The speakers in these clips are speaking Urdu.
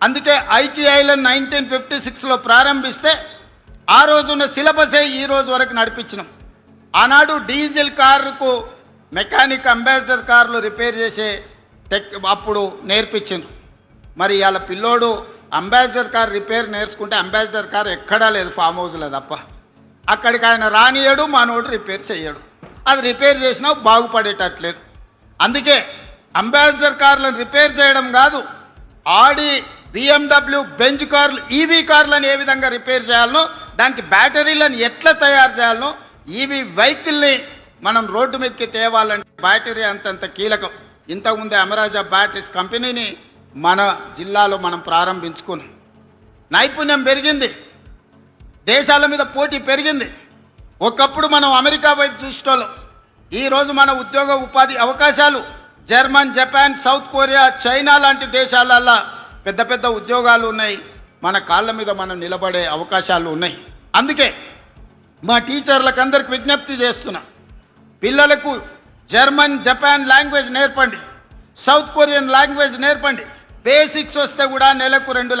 అందుకే ITIలో 1956లో ప్రారంభిస్తే ఆ రోజున సిలబసే ఈ రోజు వరకు నడిపించినాం. ఆనాడు డీజిల్ కారుకు మెకానిక్ అంబాసిడర్ కార్లు రిపేర్ చేసే అప్పుడు నేర్పించింది. మరి ఇవాళ పిల్లోడు అంబాసిడర్ కార్ రిపేర్ నేర్చుకుంటే అంబాసిడర్ కార్ ఎక్కడా లేదు, ఫామ్ హౌస్లో తప్ప. అక్కడికి ఆయన రానియడు, మనోడు రిపేర్ చేయడు. అది రిపేర్ చేసినా బాగుపడేటట్లేదు. అందుకే అంబాసిడర్ కార్లను రిపేర్ చేయడం కాదు, ఆడి BMW బెంజ్ కార్లు EV కార్లను ఏ విధంగా రిపేర్ చేయాలనో, దానికి బ్యాటరీలను ఎట్లా తయారు చేయాలనో, EV వెహికల్ని మనం రోడ్డు మీదకి తేవాలంటే బ్యాటరీ అంతంత కీలకం. ఇంతకుముందే అమరాజా బ్యాటరీస్ కంపెనీని మన జిల్లాలో మనం ప్రారంభించుకున్నాం. నైపుణ్యం పెరిగింది, దేశాల మీద పోటీ పెరిగింది. ఒకప్పుడు మనం అమెరికా వైపు చూసేటోళ్ళం. ఈరోజు మన ఉద్యోగ ఉపాధి అవకాశాలు German, Japan, south Korea, China లాంటి దేశాలల్లో పెద్ద పెద్ద ఉద్యోగాలు ఉన్నాయి. మన కాళ్ళ మీద మనం నిలబడే అవకాశాలు ఉన్నాయి. అందుకే మా టీచర్లకు అందరికి విజ్ఞప్తి చేస్తున్నా, పిల్లలకు జర్మన్, జపాన్ లాంగ్వేజ్ నేర్పండి, సౌత్ కొరియన్ లాంగ్వేజ్ నేర్పండి. బేసిక్స్ వస్తే కూడా నెలకు 2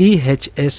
EHS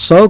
100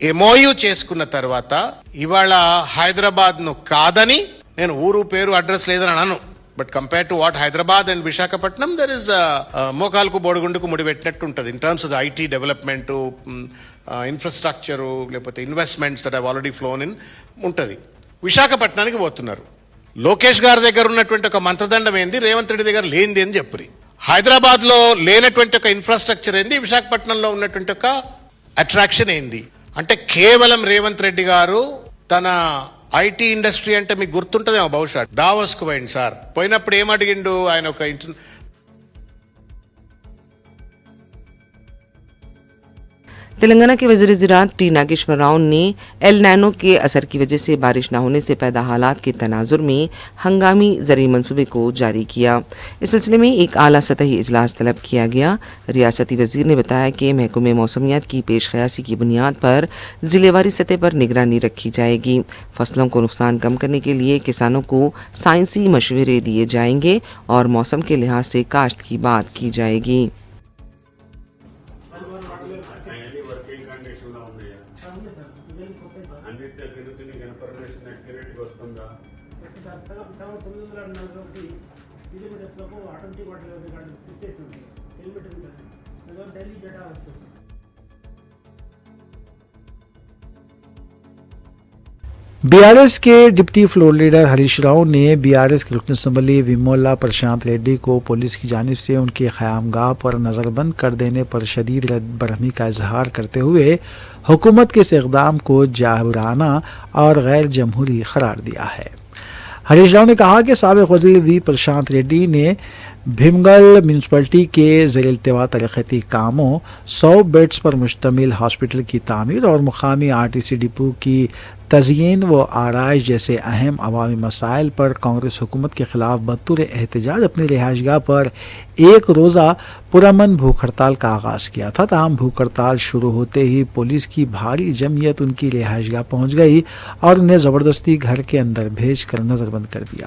MOU చేసుకున్న తర్వాత ఇవాళ హైదరాబాద్ ను కాదని, నేను ఊరు పేరు అడ్రస్ లేదని అన్నాను, but compare to what Hyderabad and Visakhapatnam there is మోకాలకు బోడిగుండుకు ముడిపెట్టినట్టు ఉంటుంది in terms of the IT development, infrastructure, లేకపోతే investments that have already flown in ఉంటుంది. విశాఖపట్నానికి పోతున్నారు. లోకేష్ గారి దగ్గర ఉన్నటువంటి ఒక మంత్రదండం ఏంది, రేవంత్ రెడ్డి దగ్గర లేనిది అని చెప్పి, హైదరాబాద్లో లేనటువంటి ఒక ఇన్ఫ్రాస్ట్రక్చర్ ఏంది, విశాఖపట్నంలో ఉన్నటువంటి ఒక అట్రాక్షన్ ఏంది అంటే కేవలం రేవంత్ రెడ్డి గారు తన IT ఇండస్ట్రీ అంటే మీకు గుర్తుంటుందేమో బహుశా, దావోస్కు పోయింది సార్. పోయినప్పుడు ఏమడిగిండు, ఆయన ఒక تلنگانہ کے وزیر زراعت ٹی ناگیشور راؤ نے ایل نینو کے اثر کی وجہ سے بارش نہ ہونے سے پیدا حالات کے تناظر میں ہنگامی زرعی منصوبے کو جاری کیا۔ اس سلسلے میں ایک اعلیٰ سطحی اجلاس طلب کیا گیا۔ ریاستی وزیر نے بتایا کہ محکمہ موسمیات کی پیش قیاسی کی بنیاد پر ضلع واری سطح پر نگرانی رکھی جائے گی۔ فصلوں کو نقصان کم کرنے کے لیے کسانوں کو سائنسی مشورے دیے جائیں گے اور موسم کے لحاظ سے کاشت کی بات کی جائے گی۔ بی آر ایس کے deputy floor leader Harish Rao نے بی آر ایس کے رکن اسمبلی ویمولا پرشانت ریڈی کو پولیس کی جانب سے ان کی قیام گاہ پر نظر بند کر دینے پر شدید رد برہمی کا اظہار کرتے ہوئے حکومت کے اس اقدام کو جابرانہ اور غیر جمہوری قرار دیا ہے۔ ہریش راؤ نے کہا کہ سابق وزیر وی پرشانت ریڈی نے بھیمگل میونسپلٹی کے زیر التواء ترقیاتی کاموں، 100 بیڈز پر مشتمل ہاسپٹل کی تعمیر اور مقامی آر ٹی سی ڈپو کی تزئین و آرائش جیسے اہم عوامی مسائل پر کانگریس حکومت کے خلاف بطور احتجاج اپنی رہائش گاہ پر ایک روزہ پرامن بھوک ہڑتال کا آغاز کیا تھا۔ تاہم بھوک ہڑتال شروع ہوتے ہی پولیس کی بھاری جمعیت ان کی رہائش گاہ پہنچ گئی اور انہیں زبردستی گھر کے اندر بھیج کر نظر بند کر دیا،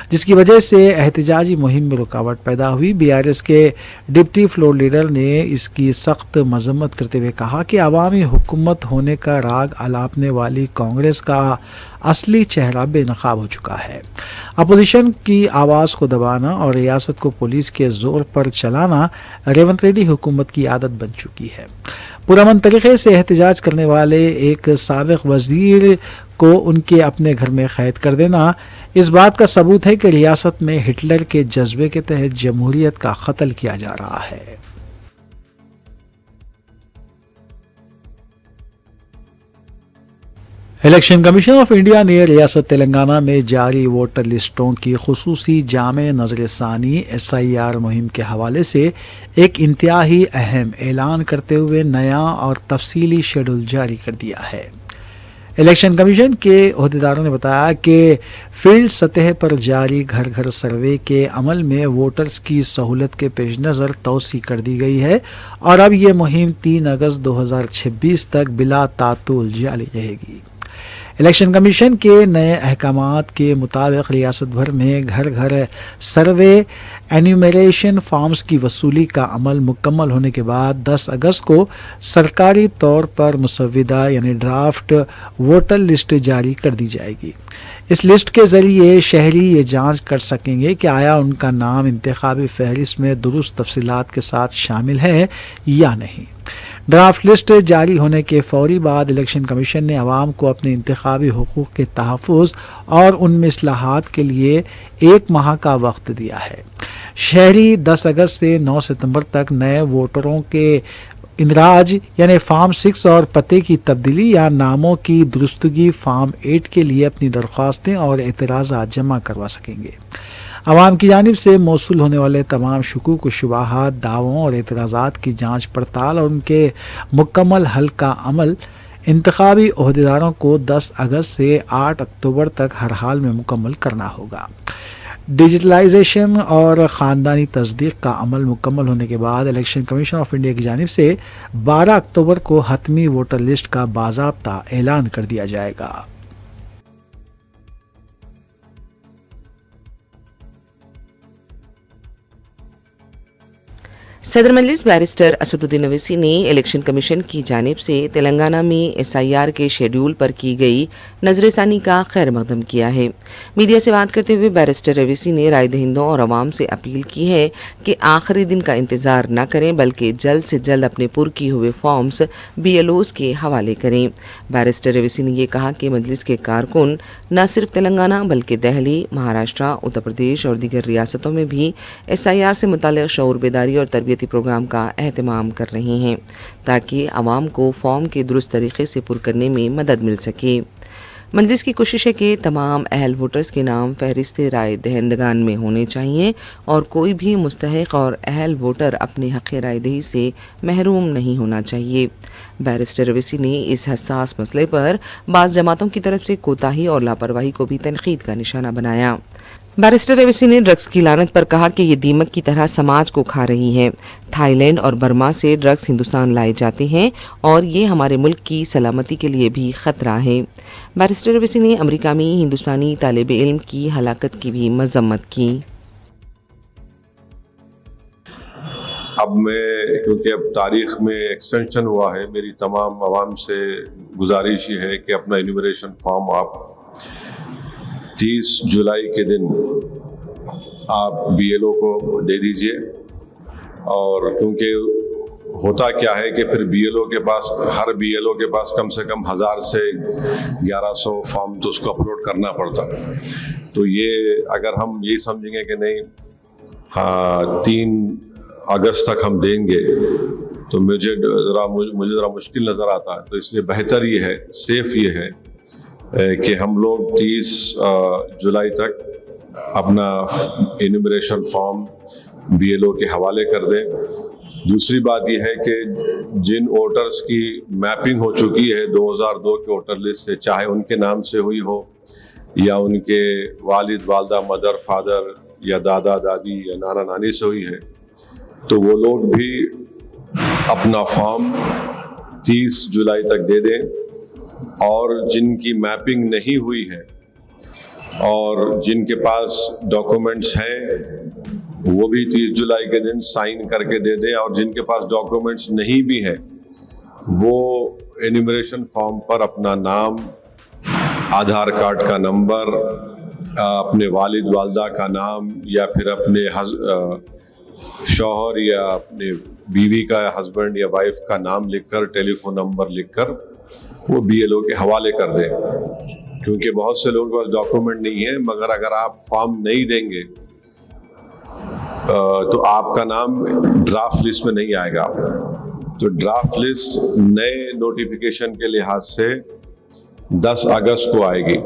جس کی وجہ سے احتجاجی مہم میں رکاوٹ پیدا ہوئی۔ بی آر ایس کے ڈپٹی فلور لیڈر نے اس کی سخت مذمت کرتے ہوئے کہا کہ عوامی حکومت ہونے کا راگ الاپنے والی کانگریس کا اصلی چہرہ بے نقاب ہو چکا ہے۔ اپوزیشن کی آواز کو دبانا اور ریاست کو پولیس کے زور پر چلانا ریونت ریڈی حکومت کی عادت بن چکی ہے۔ پرامن طریقے سے احتجاج کرنے والے ایک سابق وزیر کو ان کے اپنے گھر میں قید کر دینا اس بات کا ثبوت ہے کہ ریاست میں ہٹلر کے جذبے کے تحت جمہوریت کا قتل کیا جا رہا ہے۔ الیکشن کمیشن آف انڈیا نے ریاست تلنگانہ میں جاری ووٹر لسٹوں کی خصوصی جامع نظر ثانی ایس آئی آر مہم کے حوالے سے ایک انتہائی اہم اعلان کرتے ہوئے نیا اور تفصیلی شیڈول جاری کر دیا ہے۔ الیکشن کمیشن کے عہدیداروں نے بتایا کہ فیلڈ سطح پر جاری گھر گھر سروے کے عمل میں ووٹرز کی سہولت کے پیش نظر توسیع کر دی گئی ہے اور اب یہ مہم 3 اگست 2026 تک بلا تعطل جاری رہے گی۔ الیکشن کمیشن کے نئے احکامات کے مطابق ریاست بھر میں گھر گھر سروے انیومریشن فارمز کی وصولی کا عمل مکمل ہونے کے بعد 10 اگست کو سرکاری طور پر مسودہ یعنی ڈرافٹ ووٹر لسٹ جاری کر دی جائے گی۔ اس لسٹ کے ذریعے شہری یہ جانچ کر سکیں گے کہ آیا ان کا نام انتخابی فہرست میں درست تفصیلات کے ساتھ شامل ہے یا نہیں۔ ڈرافٹ لسٹ جاری ہونے کے فوری بعد الیکشن کمیشن نے عوام کو اپنے انتخابی حقوق کے تحفظ اور ان میں اصلاحات کے لیے 1 ماہ کا وقت دیا ہے۔ شہری 10 اگست سے 9 ستمبر تک نئے ووٹروں کے اندراج یعنی فارم 6 اور پتے کی تبدیلی یا ناموں کی درستگی فارم 8 کے لیے اپنی درخواستیں اور اعتراضات جمع کروا سکیں گے۔ عوام کی جانب سے موصول ہونے والے تمام شکوک و شبہات، دعووں اور اعتراضات کی جانچ پڑتال اور ان کے مکمل حل کا عمل انتخابی عہدیداروں کو 10 اگست سے 8 اکتوبر تک ہر حال میں مکمل کرنا ہوگا۔ ڈیجیٹلائزیشن اور خاندانی تصدیق کا عمل مکمل ہونے کے بعد الیکشن کمیشن آف انڈیا کی جانب سے 12 اکتوبر کو حتمی ووٹر لسٹ کا باضابطہ اعلان کر دیا جائے گا۔ صدر مجلس بیرسٹر اسد الدین اویسی نے الیکشن کمیشن کی جانب سے تلنگانہ میں ایس آئی آر کے شیڈول پر کی گئی نظر ثانی کا خیر مقدم کیا ہے۔ میڈیا سے بات کرتے ہوئے بیرسٹر اویسی نے رائے دہندوں اور عوام سے اپیل کی ہے کہ آخری دن کا انتظار نہ کریں بلکہ جلد سے جلد اپنے پر کیے ہوئے فارمز بی ایل اوز کے حوالے کریں۔ بیرسٹر اویسی نے یہ کہا کہ مجلس کے کارکن نہ صرف تلنگانہ بلکہ دہلی، مہاراشٹر، اتر پردیش اور دیگر ریاستوں میں بھی ایس آئی آر سے متعلق شعور بیداری اور تربیتی پروگرام کا اہتمام کر رہے ہیں تاکہ عوام کو فارم کے درست طریقے سے پر کرنے میں مدد مل سکے۔ مجلس کی کوشش ہے کہ تمام اہل ووٹرز کے نام فہرست رائے دہندگان میں ہونے چاہیے اور کوئی بھی مستحق اور اہل ووٹر اپنے حق رائے دہی سے محروم نہیں ہونا چاہیے۔ بیرسٹر اویسی نے اس حساس مسئلے پر بعض جماعتوں کی طرف سے کوتاہی اور لاپرواہی کو بھی تنقید کا نشانہ بنایا۔ بیرسٹر اویسی نے ڈرگز کی لعنت پر کہا کہ یہ دیمک کی طرح سماج کو کھا رہی ہے۔ تھائی لینڈ اور برما سے ڈرگز ہندوستان لائے جاتے ہیں اور یہ ہمارے ملک کی سلامتی کے لیے بھی خطرہ ہے۔ بیرسٹر اویسی نے امریکہ میں ہندوستانی طالب علم کی ہلاکت کی بھی مذمت کی۔ اب میں کیونکہ اب تاریخ میں ایکسٹینشن ہوا ہے، میری تمام عوام سے گزارش یہ ہے کہ اپنا انیمیریشن فارم آپ 30 جولائی کے دن آپ بی ایل او کو دے دیجئے، اور کیونکہ ہوتا کیا ہے کہ پھر بی ایل او کے پاس، ہر بی ایل او کے پاس کم سے کم 1000 سے 1100 فارم تو اس کو اپلوڈ کرنا پڑتا ہے۔ تو یہ اگر ہم یہ سمجھیں گے کہ نہیں 3 اگست تک ہم دیں گے تو مجھے ذرا مشکل نظر آتا ہے۔ تو اس لیے بہتر یہ ہے، سیف یہ ہے کہ ہم لوگ 30 جولائی تک اپنا انیمیریشن فارم بی ایل او کے حوالے کر دیں۔ دوسری بات یہ ہے کہ جن ووٹرز کی میپنگ ہو چکی ہے 2002 کے ووٹر لسٹ سے، چاہے ان کے نام سے ہوئی ہو یا ان کے والد والدہ، مدر فادر، یا دادا دادی یا نانا نانی سے ہوئی ہے، تو وہ لوگ بھی اپنا فارم 30 جولائی تک دے دیں، اور جن کی میپنگ نہیں ہوئی ہے اور جن کے پاس ڈاکومنٹس ہیں وہ بھی 30 جولائی کے دن سائن کر کے دے دیں، اور جن کے پاس ڈاکومنٹس نہیں بھی ہیں وہ انیمیریشن فارم پر اپنا نام، آدھار کارڈ کا نمبر، اپنے والد والدہ کا نام، یا پھر اپنے شوہر یا اپنے بیوی کا، ہسبینڈ یا وائف کا نام لکھ کر، ٹیلی فون نمبر لکھ کر وہ بی ایل او کے حوالے کر دیں۔ کیونکہ بہت سے لوگوں کے پاس ڈاکومنٹ نہیں ہے، مگر اگر آپ فارم نہیں دیں گے تو آپ کا نام ڈرافٹ لسٹ میں نہیں آئے گا۔ تو ڈرافٹ لسٹ نئے نوٹیفیکیشن کے لحاظ سے 10 اگست کو آئے گی۔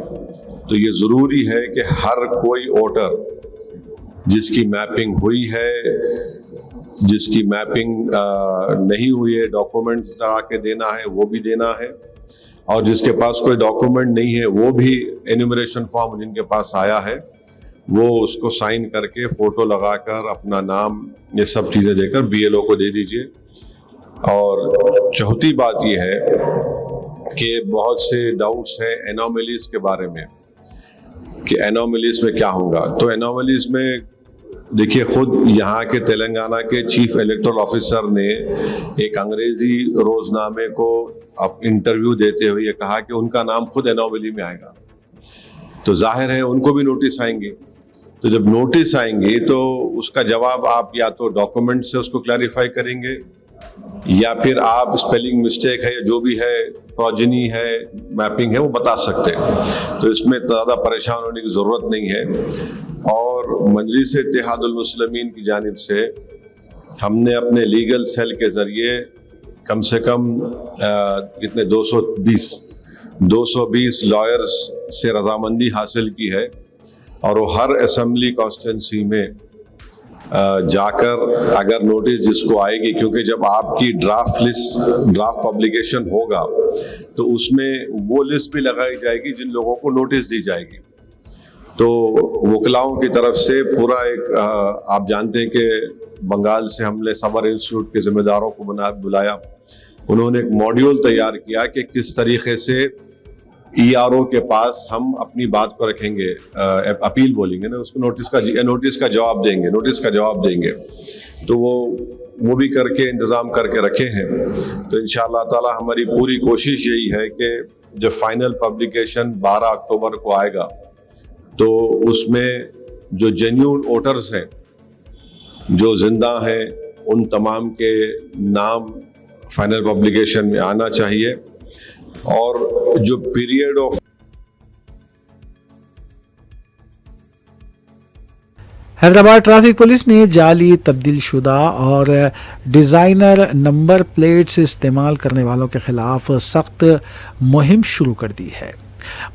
تو یہ ضروری ہے کہ ہر کوئی ووٹر جس کی میپنگ ہوئی ہے، جس کی میپنگ نہیں ہوئی ہے، ڈاکومنٹس لگا کے دینا ہے وہ بھی دینا ہے، اور جس کے پاس کوئی ڈاکومنٹ نہیں ہے وہ بھی انیمیریشن فارم جن کے پاس آیا ہے وہ اس کو سائن کر کے، فوٹو لگا کر، اپنا نام، یہ سب چیزیں دے کر بی ایل او کو دے دیجئے۔ اور چوتھی بات یہ ہے کہ بہت سے ڈاؤٹس ہیں انومیلیز کے بارے میں، کہ انومیلیز میں کیا ہوگا۔ تو انومیلیز میں دیکھیے، خود یہاں کے تلنگانہ کے چیف الیکٹرل آفیسر نے ایک انگریزی روزنامے کو انٹرویو دیتے ہوئے یہ کہا کہ ان کا نام خود انومیلی میں آئے گا۔ تو ظاہر ہے ان کو بھی نوٹس آئیں گے، تو جب نوٹس آئیں گے تو اس کا جواب آپ یا تو ڈاکومنٹ سے اس کو کلیریفائی کریں گے، یا پھر آپ اسپیلنگ مسٹیک ہے، جو بھی ہے، پروجنی ہے، میپنگ ہے، وہ بتا سکتے ہیں۔ تو اس میں زیادہ پریشان ہونے کی ضرورت نہیں ہے۔ اور مجلس اتحاد المسلمین کی جانب سے ہم نے اپنے لیگل سیل کے ذریعے کم سے کم کتنے 220 لائرز سے رضامندی حاصل کی ہے، اور وہ ہر اسمبلی کانسٹیٹنسی میں جا کر اگر نوٹس جس کو آئے گی، کیونکہ جب آپ کی ڈرافٹ پبلیکیشن ہوگا تو اس میں وہ لسٹ بھی لگائی جائے گی جن لوگوں کو نوٹس دی جائے گی۔ تو وکلاؤں کی طرف سے پورا ایک آپ جانتے ہیں کہ بنگال سے ہم نے صبر انسٹیٹیوٹ کے ذمہ داروں کو بلایا، انہوں نے ایک ماڈیول تیار کیا کہ کس طریقے سے ای آر او کے پاس ہم اپنی بات کو رکھیں گے، اپیل بولیں گے نا اس کو، نوٹس کا جواب دیں گے۔ تو وہ بھی کر کے انتظام کر کے رکھے ہیں۔ تو انشاءاللہ تعالی ہماری پوری کوشش یہی ہے کہ جب فائنل پبلیکیشن 12 اکتوبر کو آئے گا تو اس میں جو جینیون ووٹرز ہیں، جو زندہ ہیں، ان تمام کے نام فائنل پبلیکیشن میں آنا چاہیے۔ اور جو period of Hyderabad traffic police نے جعلی تبدیل شدہ اور ڈیزائنر نمبر پلیٹس استعمال کرنے والوں کے خلاف سخت مہم شروع کر دی ہے۔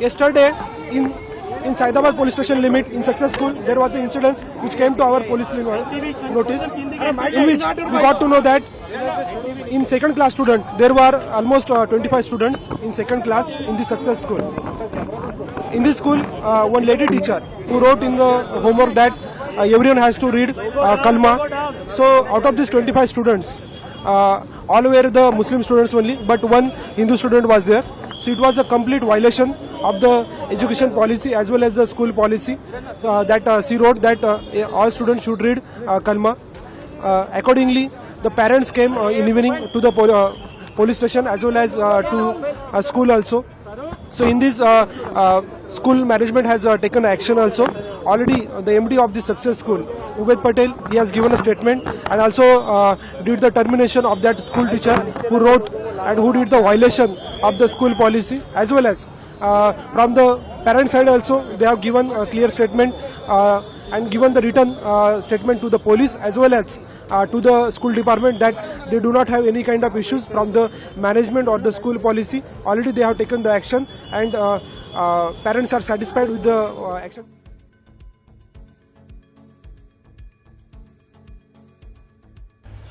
Yesterday, in Saidabad police station limit in Success School, there was an incident which came to our police notice, in which we got to know that in second class student there were almost 25 students in second class in the Success School. In this school, one lady teacher who wrote in the homework that everyone has to read Kalma. So out of these 25 students, all were the Muslim students only, but one Hindu student was there. So it was a complete violation of the education policy as well as the school policy that she wrote that all students should read Kalma. Accordingly, the parents came in evening to the police station as well as to school also. So in this, school management has taken action also. Already the MD of the Success School, Ubaid Patel, he has given a statement and also did the termination of that school teacher who wrote and who did the violation of the school policy, as well as from the parent side also they have given a clear statement and given the written statement to the police as well as to the school department that they do not have any kind of issues from the management or the school policy. Already they have taken the action and parents are satisfied with the action.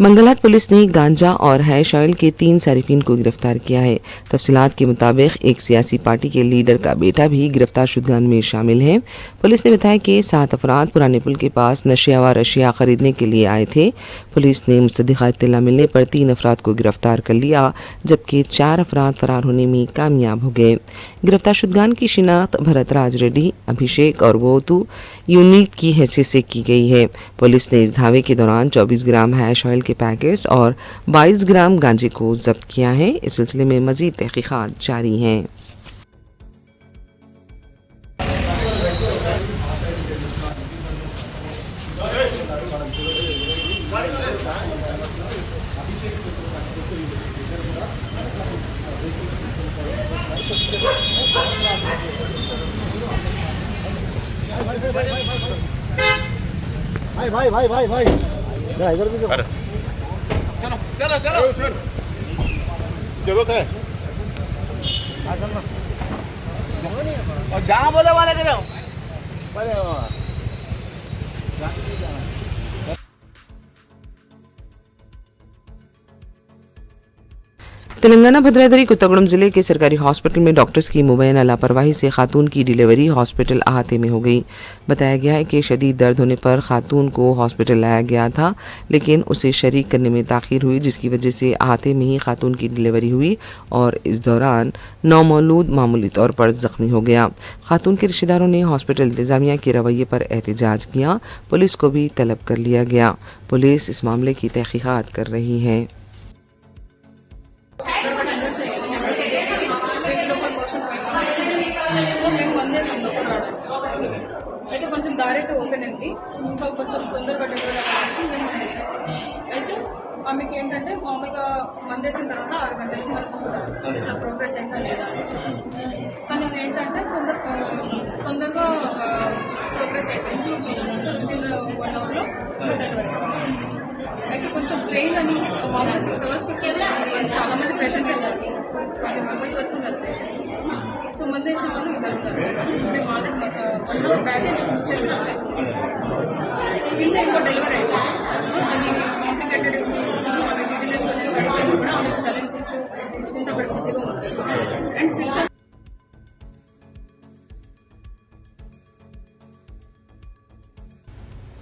Mangalhat police نے گانجا اور ہیش آئل کے 3 صارفین کو گرفتار کیا ہے۔ تفصیلات کے مطابق ایک سیاسی پارٹی کے لیڈر کا بیٹا بھی گرفتار شدگان میں شامل ہے۔ پولیس نے بتایا کہ 7 افراد پرانے پل کے پاس نشہ آور اشیاء خریدنے کے لیے آئے تھے۔ پولیس نے مصدقہ اطلاع ملنے پر 3 افراد کو گرفتار کر لیا، جبکہ 4 افراد فرار ہونے میں کامیاب ہو گئے۔ گرفتار شدگان کی شناخت بھرت راج ریڈی، ابھیشیک اور ووتو یونیک کی حیثیت سے کی گئی ہے۔ پولیس نے اس دھاوے کے دوران 24 گرام ہیش آئل کے پیکٹس اور 22 گرام گانجے کو ضبط کیا ہے۔ اس سلسلے میں مزید تحقیقات جاری ہیں۔ ضرورت ہے اور جہاں بولے والے کے جاؤ۔ تلنگانہ بھدرادری کوتگوڑم ضلع کے سرکاری ہاسپٹل میں ڈاکٹرز کی مبینہ لاپرواہی سے خاتون کی ڈیلیوری ہاسپٹل احاطے میں ہو گئی۔ بتایا گیا ہے کہ شدید درد ہونے پر خاتون کو ہاسپٹل لایا گیا تھا، لیکن اسے شریک کرنے میں تاخیر ہوئی، جس کی وجہ سے احاطے میں ہی خاتون کی ڈیلیوری ہوئی اور اس دوران نومولود معمولی طور پر زخمی ہو گیا۔ خاتون کے رشتہ داروں نے ہاسپٹل انتظامیہ کے رویے پر احتجاج کیا۔ پولیس کو بھی طلب کر لیا گیا۔ پولیس اس معاملے کی تحقیقات کر رہی ہے۔ అయితే కొంచెం దారి అయితే ఓపెన్ అయింది, ఇంకా కొంచెం తొందరగా డెలివరీ అవ్వడానికి మేము మందేసాం. అయితే ఆమెకి ఏంటంటే మామూలుగా మందేసిన తర్వాత 6 గంటలకి మనకు చూడాలి ఇట్లా ప్రోగ్రెస్ అయిందా లేదా అని. కానీ ఏంటంటే తొందరగా ప్రోగ్రెస్ అయిపోయింది. 1 అవర్లో డెలివరీ. అయితే కొంచెం పెయిన్ అని మామూలు 6 అవర్స్కి వచ్చేసి చాలా మంది పేషెంట్స్ వెళ్ళాలి, 20 మెంబర్స్ వరకు ఉన్నారు పేషెంట్స్. సో మందేసిన వాళ్ళు ఇద్దరు మేము ఆల్రెడీ 1 అవర్ బ్యాగేజ్ చేసి వచ్చాము. పిల్ల ఇంకో డెలివరీ అయిపోయింది, అది కాంప్లికేటెడ్. ఆమె డిలేస్ వచ్చి పడిపోయింది కూడా, ఆమెకు సలెన్స్ ఇచ్చు ఇంత పడి బిజీగా ఉంటుంది. And sisters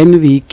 NVK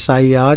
SIR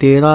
13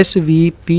SVP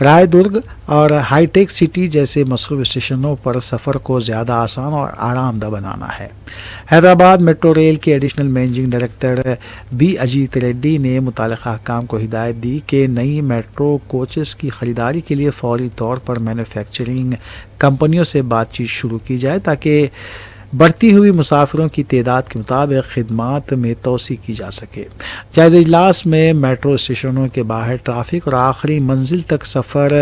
رائے درگ اور ہائی ٹیک سٹی جیسے مصروف اسٹیشنوں پر سفر کو زیادہ آسان اور آرام دہ بنانا ہے۔ حیدرآباد میٹرو ریل کے additional managing director B Ajit Reddy نے متعلقہ حکام کو ہدایت دی کہ نئی میٹرو کوچز کی خریداری کے لیے فوری طور پر مینوفیکچرنگ کمپنیوں سے بات چیت شروع کی جائے تاکہ بڑھتی ہوئی مسافروں کی تعداد کے مطابق خدمات میں توسیع کی جا سکے۔ جائزہ اجلاس میں میٹرو اسٹیشنوں کے باہر ٹریفک اور آخری منزل تک سفر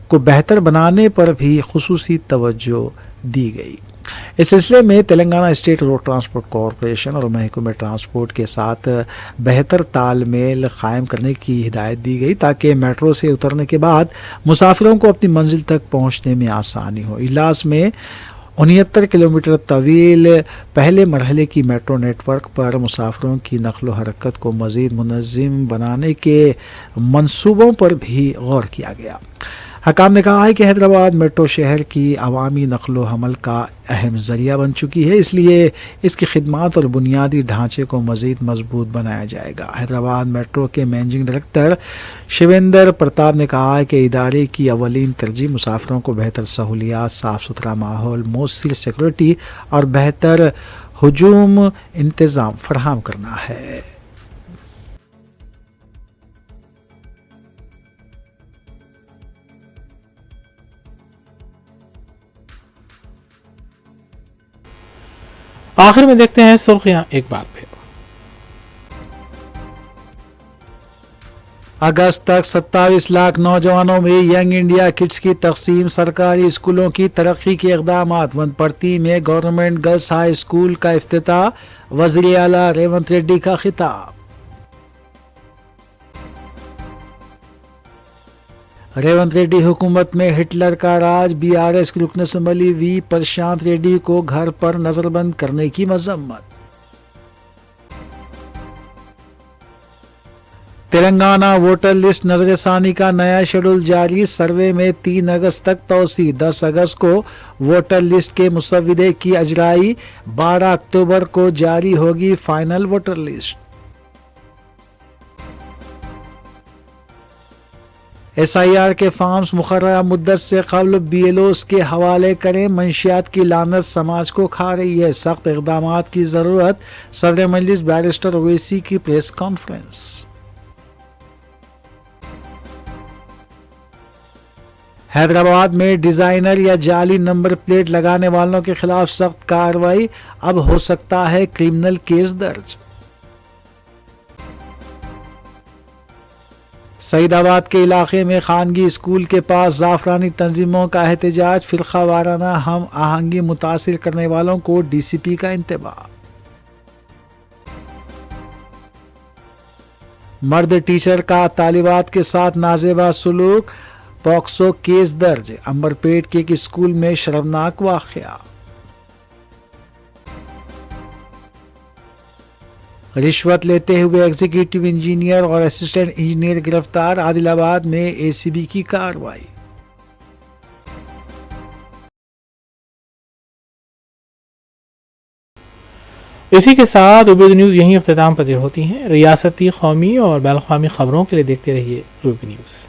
کو بہتر بنانے پر بھی خصوصی توجہ دی گئی۔ اس سلسلے میں Telangana state road transport corporation اور محکمہ ٹرانسپورٹ کے ساتھ بہتر تال میل قائم کرنے کی ہدایت دی گئی تاکہ میٹرو سے اترنے کے بعد مسافروں کو اپنی منزل تک پہنچنے میں آسانی ہو۔ اجلاس میں 69 کلومیٹر طویل پہلے مرحلے کی میٹرو نیٹ ورک پر مسافروں کی نقل و حرکت کو مزید منظم بنانے کے منصوبوں پر بھی غور کیا گیا۔ حکام نے کہا ہے کہ حیدرآباد میٹرو شہر کی عوامی نقل و حمل کا اہم ذریعہ بن چکی ہے، اس لیے اس کی خدمات اور بنیادی ڈھانچے کو مزید مضبوط بنایا جائے گا۔ حیدرآباد میٹرو کے مینیجنگ ڈائریکٹر شیویندر پرتاپ نے کہا ہے کہ ادارے کی اولین ترجیح مسافروں کو بہتر سہولیات، صاف ستھرا ماحول، مؤثر سیکورٹی اور بہتر ہجوم انتظام فراہم کرنا ہے۔ آخر میں دیکھتے ہیں سرخیاں ایک بار پھر۔ اگست تک 27 لاکھ نوجوانوں میں ینگ انڈیا کٹس کی تقسیم، سرکاری اسکولوں کی ترقی کے اقدامات۔ ونپرتی میں گورنمنٹ گرلز ہائی اسکول کا افتتاح، وزیر اعلیٰ ریونت ریڈی کا خطاب۔ ریونت ریڈی حکومت میں ہٹلر کا راج، بی آر ایس کے رکن اسمبلی وی پرشانت ریڈی کو گھر پر نظر بند کرنے کی مذمت۔ تلنگانہ ووٹر لسٹ نظر ثانی کا نیا شیڈول جاری، سروے میں 3 اگست تک توسیع، 10 اگست کو ووٹر لسٹ کے مسودے کی اجرائی، 12 اکتوبر کو جاری ہوگی final voter list. S I R کے فارمز مقررہ مدت سے قبل بی ایل اوز کے حوالے کریں، منشیات کی لعنت سماج کو کھا رہی ہے، سخت اقدامات کی ضرورت، صدر مجلس بیرسٹر اویسی کی پریس کانفرنس۔ حیدرآباد میں ڈیزائنر یا جعلی نمبر پلیٹ لگانے والوں کے خلاف سخت کارروائی، اب ہو سکتا ہے کرمنل کیس درج۔ سعید آباد کے علاقے میں خانگی اسکول کے پاس زعفرانی تنظیموں کا احتجاج، فرقہ وارانہ ہم آہنگی متاثر کرنے والوں کو ڈی سی پی کا انتباہ۔ مرد ٹیچر کا طالبات کے ساتھ نازیبا سلوک، پوکسو کیس درج، امبرپیٹ کے ایک اسکول میں شرمناک واقعہ۔ رشوت لیتے ہوئے ایگزیکٹو انجینئر اور اسسٹنٹ انجینئر گرفتار، عادل آباد میں اے سی بی کی کارروائی۔ اسی کے ساتھ روبی نیوز یہیں اختتام پذیر ہوتی ہیں۔ ریاستی، قومی اور بین الاقوامی خبروں کے لیے دیکھتے رہیے روبی نیوز۔